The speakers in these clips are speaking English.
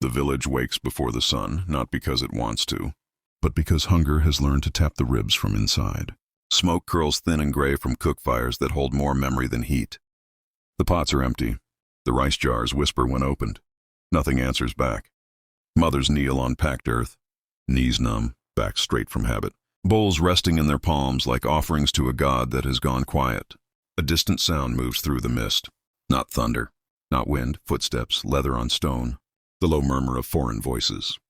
The village wakes before the sun, not because it wants to, but because hunger has learned to tap the ribs from inside. Smoke curls thin and gray from cook fires that hold more memory than heat. The pots are empty. The rice jars whisper when opened. Nothing answers back. Mothers kneel on packed earth, knees numb, backs straight from habit. Bowls resting in their palms like offerings to a god that has gone quiet. A distant sound moves through the mist. Not thunder, not wind, footsteps, leather on stone. The low murmur of foreign voices.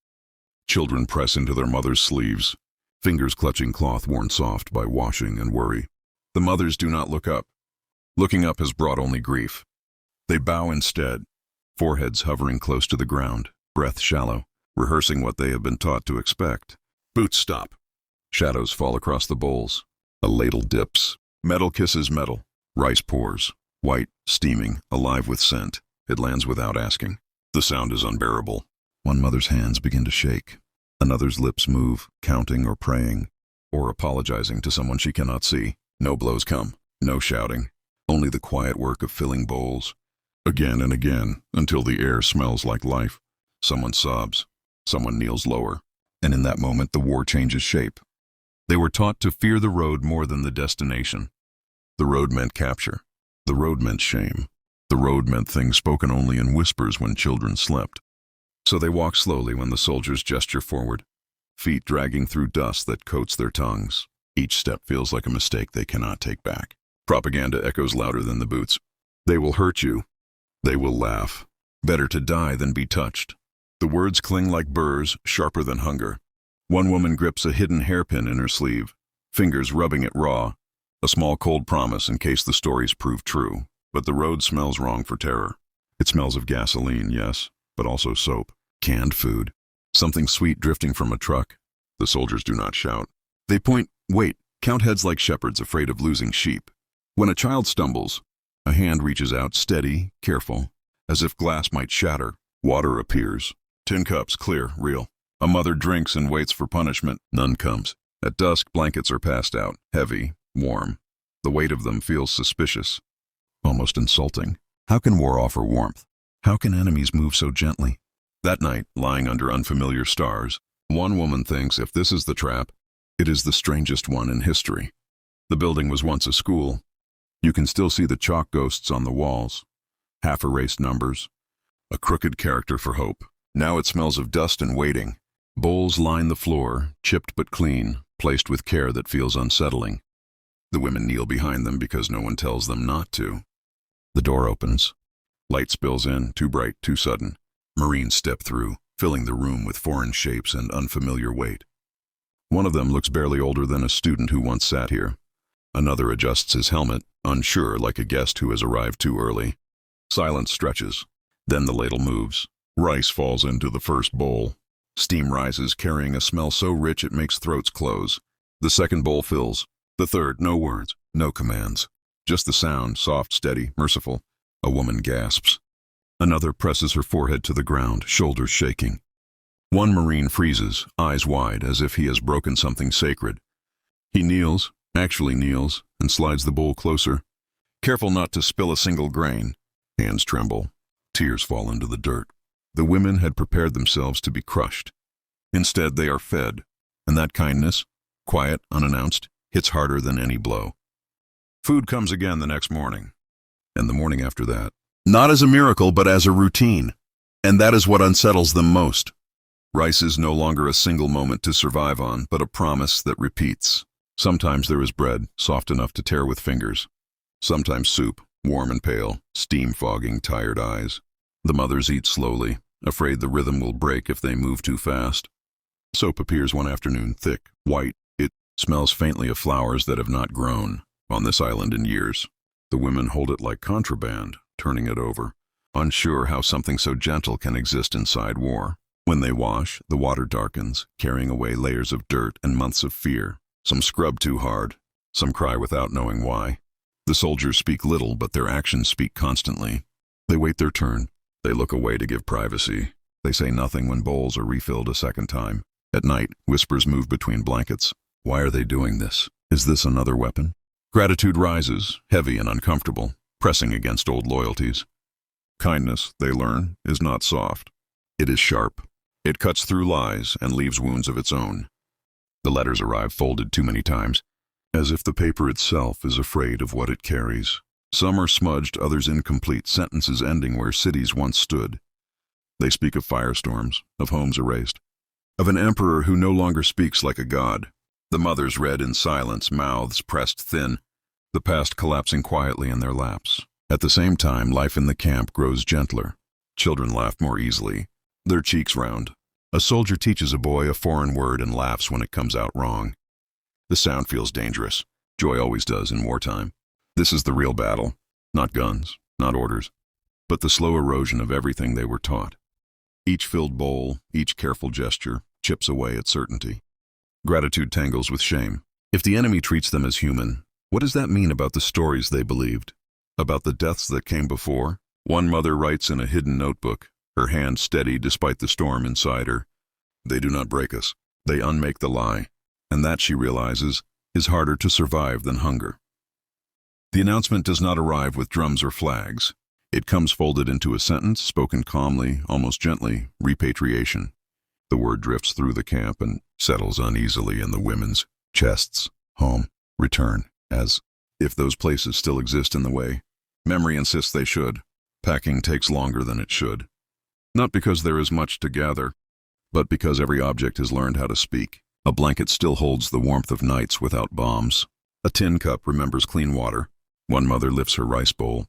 Children press into their mother's sleeves, fingers clutching cloth worn soft by washing and worry. The mothers do not look up. Looking up has brought only grief. They bow instead, foreheads hovering close to the ground, breath shallow, rehearsing what they have been taught to expect. Boots stop. Shadows fall across the bowls. A ladle dips. Metal kisses metal. Rice pours. White, steaming, alive with scent. It lands without asking. The sound is unbearable. One mother's hands begin to shake. Another's lips move, counting or praying, or apologizing to someone she cannot see. No blows come. No shouting. Only the quiet work of filling bowls. Again and again, until the air smells like life. Someone sobs. Someone kneels lower. And in that moment, the war changes shape. They were taught to fear the road more than the destination. The road meant capture. The road meant shame. The road meant things spoken only in whispers when children slept. So they walk slowly when the soldiers gesture forward, feet dragging through dust that coats their tongues. Each step feels like a mistake they cannot take back. Propaganda echoes louder than the boots. They will hurt you. They will laugh. Better to die than be touched. The words cling like burrs, sharper than hunger. One woman grips a hidden hairpin in her sleeve, fingers rubbing it raw, a small cold promise in case the stories prove true. But the road smells wrong for terror. It smells of gasoline, yes, but also soap, canned food, something sweet drifting from a truck. The soldiers do not shout. They point, wait, count heads like shepherds afraid of losing sheep. When a child stumbles, a hand reaches out, steady, careful, as if glass might shatter. Water appears. Tin cups, clear, real. A mother drinks and waits for punishment. None comes. At dusk, blankets are passed out, heavy, warm. The weight of them feels suspicious, almost insulting. How can war offer warmth? How can enemies move so gently? That night, lying under unfamiliar stars, one woman thinks if this is the trap, it is the strangest one in history. The building was once a school. You can still see the chalk ghosts on the walls, half-erased numbers, a crooked character for hope. Now it smells of dust and waiting. Bowls line the floor, chipped but clean, placed with care that feels unsettling. The women kneel behind them because no one tells them not to. The door opens. Light spills in, too bright, too sudden. Marines step through, filling the room with foreign shapes and unfamiliar weight. One of them looks barely older than a student who once sat here. Another adjusts his helmet, unsure, like a guest who has arrived too early. Silence stretches. Then the ladle moves. Rice falls into the first bowl. Steam rises, carrying a smell so rich it makes throats close. The second bowl fills. The third, no words, no commands. Just the sound, soft, steady, merciful. A woman gasps. Another presses her forehead to the ground, shoulders shaking. One Marine freezes, eyes wide, as if he has broken something sacred. He kneels, actually kneels, and slides the bowl closer. Careful not to spill a single grain. Hands tremble. Tears fall into the dirt. The women had prepared themselves to be crushed. Instead, they are fed. And that kindness, quiet, unannounced, hits harder than any blow. Food comes again the next morning. And the morning after that. Not as a miracle, but as a routine. And that is what unsettles them most. Rice is no longer a single moment to survive on, but a promise that repeats. Sometimes there is bread, soft enough to tear with fingers. Sometimes soup, warm and pale, steam fogging tired eyes. The mothers eat slowly, afraid the rhythm will break if they move too fast. Soap appears one afternoon, thick, white. It smells faintly of flowers that have not grown on this island in years. The women hold it like contraband, turning it over, unsure how something so gentle can exist inside war. When they wash, the water darkens, carrying away layers of dirt and months of fear. Some scrub too hard, some cry without knowing why. The soldiers speak little, but their actions speak constantly. They wait their turn. They look away to give privacy. They say nothing when bowls are refilled a second time. At night, whispers move between blankets. Why are they doing this? Is this another weapon? Gratitude rises, heavy and uncomfortable, pressing against old loyalties. Kindness, they learn, is not soft. It is sharp. It cuts through lies and leaves wounds of its own. The letters arrive folded too many times, as if the paper itself is afraid of what it carries. Some are smudged, others incomplete, sentences ending where cities once stood. They speak of firestorms, of homes erased, of an emperor who no longer speaks like a god. The mothers read in silence, mouths pressed thin, the past collapsing quietly in their laps. At the same time, life in the camp grows gentler. Children laugh more easily, their cheeks round. A soldier teaches a boy a foreign word and laughs when it comes out wrong. The sound feels dangerous. Joy always does in wartime. This is the real battle. Not guns, not orders, but the slow erosion of everything they were taught. Each filled bowl, each careful gesture, chips away at certainty. Gratitude tangles with shame. If the enemy treats them as human, what does that mean about the stories they believed? About the deaths that came before? One mother writes in a hidden notebook, her hand steady despite the storm inside her. They do not break us. They unmake the lie. And that, she realizes, is harder to survive than hunger. The announcement does not arrive with drums or flags. It comes folded into a sentence, spoken calmly, almost gently, repatriation. The word drifts through the camp and settles uneasily in the women's chests. Home, return, as if those places still exist in the way. Memory insists they should. Packing takes longer than it should. Not because there is much to gather, but because every object has learned how to speak. A blanket still holds the warmth of nights without bombs. A tin cup remembers clean water. One mother lifts her rice bowl,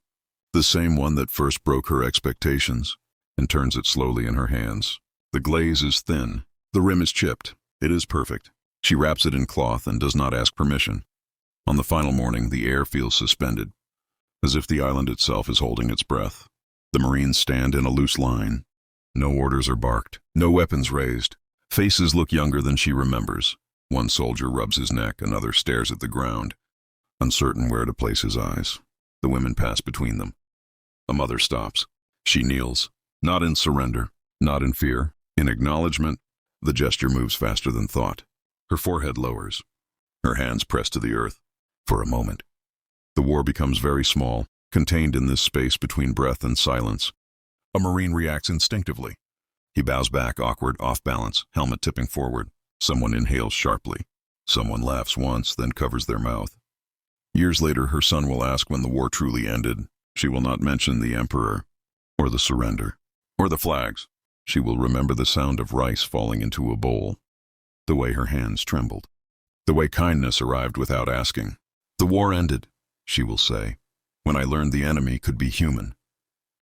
the same one that first broke her expectations, and turns it slowly in her hands. The glaze is thin. The rim is chipped. It is perfect. She wraps it in cloth and does not ask permission. On the final morning, the air feels suspended, as if the island itself is holding its breath. The Marines stand in a loose line. No orders are barked. No weapons raised. Faces look younger than she remembers. One soldier rubs his neck, another stares at the ground, uncertain where to place his eyes. The women pass between them. A mother stops. She kneels, not in surrender, not in fear, in acknowledgement. The gesture moves faster than thought. Her forehead lowers, her hands press to the earth. For a moment, the war becomes very small, contained in this space between breath and silence. A Marine reacts instinctively. He bows back, awkward, off balance, helmet tipping forward. Someone inhales sharply. Someone laughs once, then covers their mouth. Years later, her son will ask when the war truly ended. She will not mention the emperor, or the surrender, or the flags. She will remember the sound of rice falling into a bowl, the way her hands trembled, the way kindness arrived without asking. The war ended, she will say, when I learned the enemy could be human.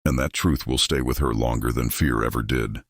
And that truth will stay with her longer than fear ever did.